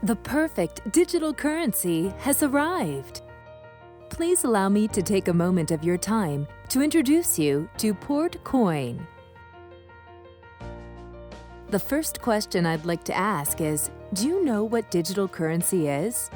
The perfect digital currency has arrived. Please allow me to take a moment of your time to introduce you to Portcoin. The first question I'd like to ask is, do you know what digital currency is?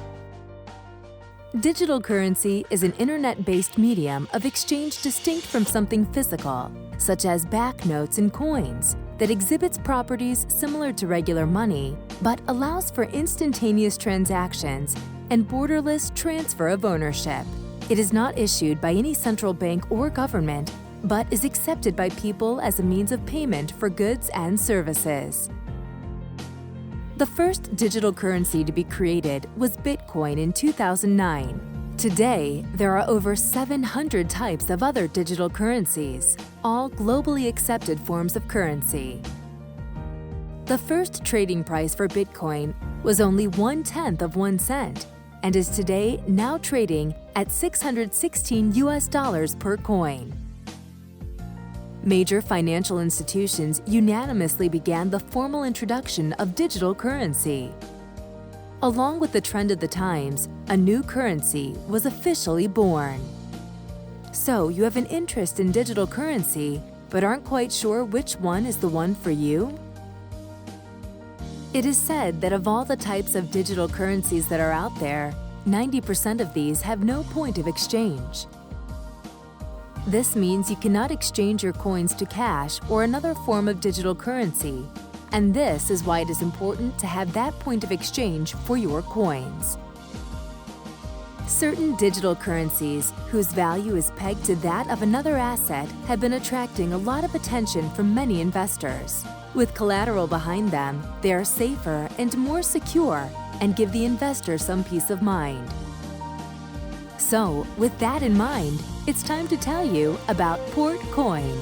Digital currency is an internet-based medium of exchange distinct from something physical, such as banknotes and coins, that exhibits properties similar to regular money, but allows for instantaneous transactions and borderless transfer of ownership. It is not issued by any central bank or government, but is accepted by people as a means of payment for goods and services. The first digital currency to be created was Bitcoin in 2009. Today, there are over 700 types of other digital currencies, all globally accepted forms of currency. The first trading price for Bitcoin was only 1/10 of 1 cent and is today now trading at $616 per coin. Major financial institutions unanimously began the formal introduction of digital currency. Along with the trend of the times, a new currency was officially born. So you have an interest in digital currency, but aren't quite sure which one is the one for you? It is said that of all the types of digital currencies that are out there, 90% of these have no point of exchange. This means you cannot exchange your coins to cash or another form of digital currency, and this is why it is important to have that point of exchange for your coins. Certain digital currencies, whose value is pegged to that of another asset, have been attracting a lot of attention from many investors. With collateral behind them, they are safer and more secure and give the investor some peace of mind. So, with that in mind, it's time to tell you about Portcoin.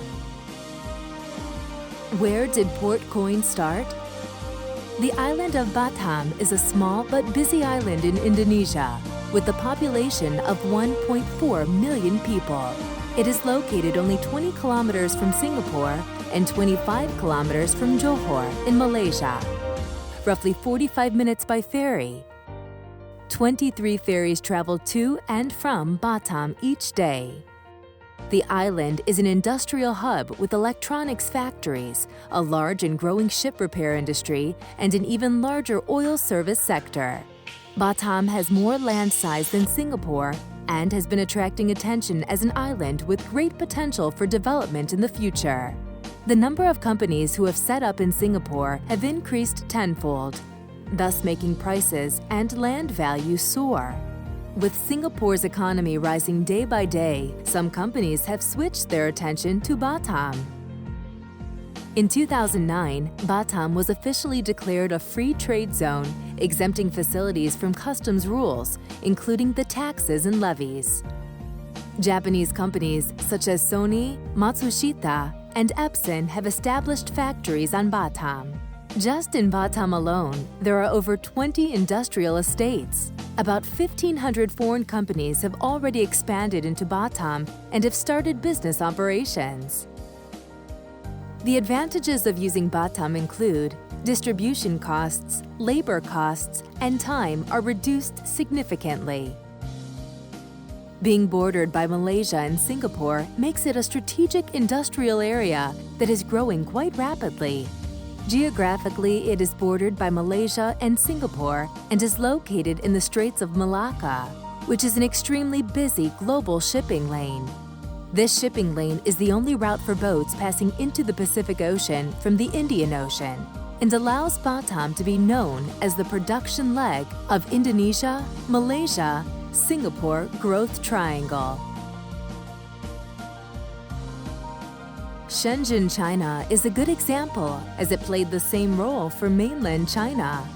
Where did Portcoin start? The island of Batam is a small but busy island in Indonesia, with a population of 1.4 million people. It is located only 20 kilometers from Singapore and 25 kilometers from Johor in Malaysia. Roughly 45 minutes by ferry. 23 ferries travel to and from Batam each day. The island is an industrial hub with electronics factories, a large and growing ship repair industry, and an even larger oil service sector. Batam has more land size than Singapore and has been attracting attention as an island with great potential for development in the future. The number of companies who have set up in Singapore have increased tenfold, thus making prices and land value soar. With Singapore's economy rising day by day, some companies have switched their attention to Batam. In 2009, Batam was officially declared a free trade zone, exempting facilities from customs rules, including the taxes and levies. Japanese companies such as Sony, Matsushita, and Epson have established factories on Batam. Just in Batam alone, there are over 20 industrial estates. About 1,500 foreign companies have already expanded into Batam and have started business operations. The advantages of using Batam include distribution costs, labor costs, and time are reduced significantly. Being bordered by Malaysia and Singapore makes it a strategic industrial area that is growing quite rapidly. Geographically, it is bordered by Malaysia and Singapore and is located in the Straits of Malacca, which is an extremely busy global shipping lane. This shipping lane is the only route for boats passing into the Pacific Ocean from the Indian Ocean and allows Batam to be known as the production leg of Indonesia, Malaysia, Singapore growth triangle. Shenzhen, China is a good example as it played the same role for mainland China.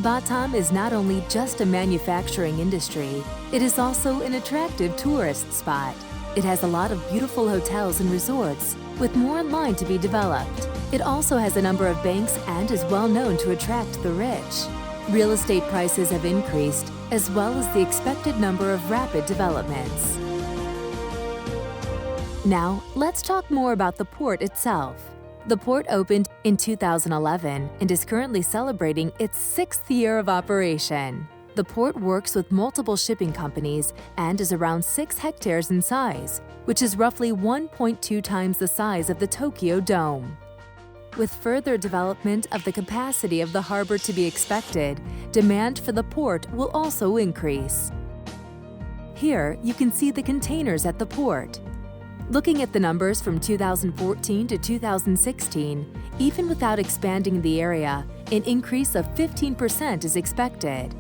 Batam is not only just a manufacturing industry, it is also an attractive tourist spot. It has a lot of beautiful hotels and resorts, with more in line to be developed. It also has a number of banks and is well known to attract the rich. Real estate prices have increased, as well as the expected number of rapid developments. Now, let's talk more about the port itself. The port opened in 2011 and is currently celebrating its 6th year of operation. The port works with multiple shipping companies and is around 6 hectares in size, which is roughly 1.2 times the size of the Tokyo Dome. With further development of the capacity of the harbor to be expected, demand for the port will also increase. Here, you can see the containers at the port. Looking at the numbers from 2014 to 2016, even without expanding the area, an increase of 15% is expected.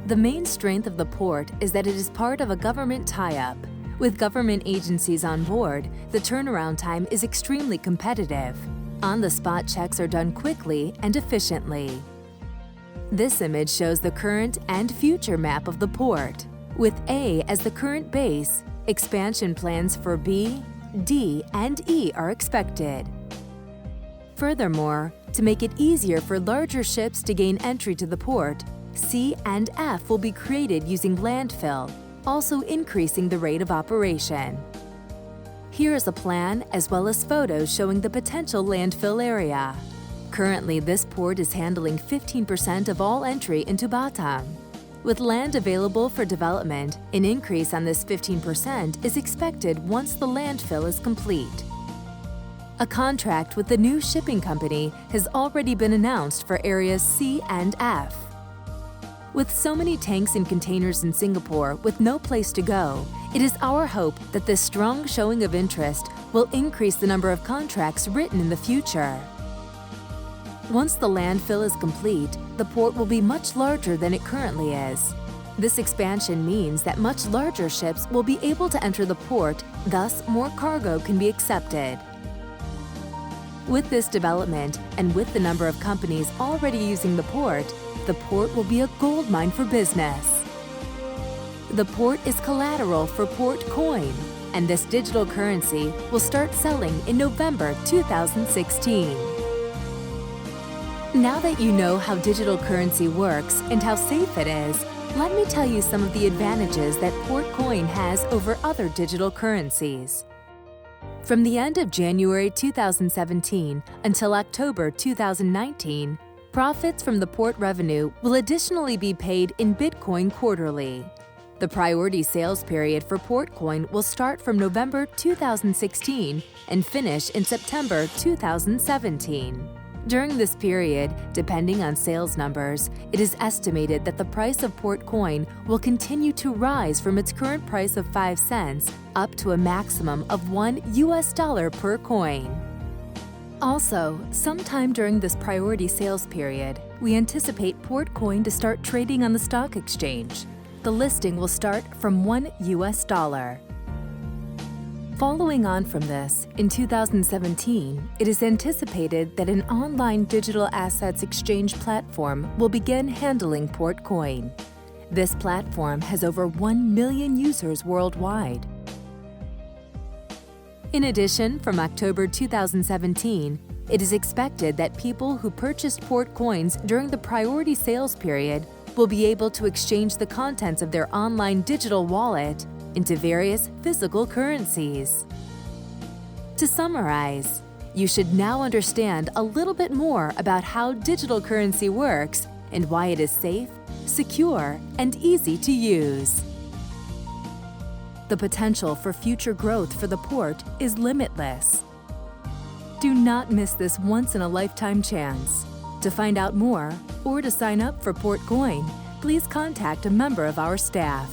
The main strength of the port is that it is part of a government tie-up. With government agencies on board, the turnaround time is extremely competitive. On-the-spot checks are done quickly and efficiently. This image shows the current and future map of the port. With A as the current base, expansion plans for B, D, and E are expected. Furthermore, to make it easier for larger ships to gain entry to the port, C and F will be created using landfill, also increasing the rate of operation. Here is a plan as well as photos showing the potential landfill area. Currently, this port is handling 15% of all entry into Batam. With land available for development, an increase on this 15% is expected once the landfill is complete. A contract with the new shipping company has already been announced for areas C and F. With so many tanks and containers in Singapore with no place to go, it is our hope that this strong showing of interest will increase the number of contracts written in the future. Once the landfill is complete, the port will be much larger than it currently is. This expansion means that much larger ships will be able to enter the port, thus more cargo can be accepted. With this development, and with the number of companies already using the port will be a goldmine for business. The port is collateral for Port Coin, and this digital currency will start selling in November 2016. Now that you know how digital currency works and how safe it is, let me tell you some of the advantages that Port Coin has over other digital currencies. From the end of January 2017 until October 2019, profits from the port revenue will additionally be paid in Bitcoin quarterly. The priority sales period for Port Coin will start from November 2016 and finish in September 2017. During this period, depending on sales numbers, it is estimated that the price of Port Coin will continue to rise from its current price of 5 cents up to a maximum of $1 per coin. Also, sometime during this priority sales period, we anticipate Port Coin to start trading on the stock exchange. The listing will start from $1. Following on from this, in 2017, it is anticipated that an online digital assets exchange platform will begin handling Port Coin. This platform has over 1 million users worldwide. In addition, from October 2017, it is expected that people who purchased Port Coins during the priority sales period will be able to exchange the contents of their online digital wallet into various physical currencies. To summarize, you should now understand a little bit more about how digital currency works and why it is safe, secure, and easy to use. The potential for future growth for the port is limitless. Do not miss this once-in-a-lifetime chance. To find out more or to sign up for Port Coin, please contact a member of our staff.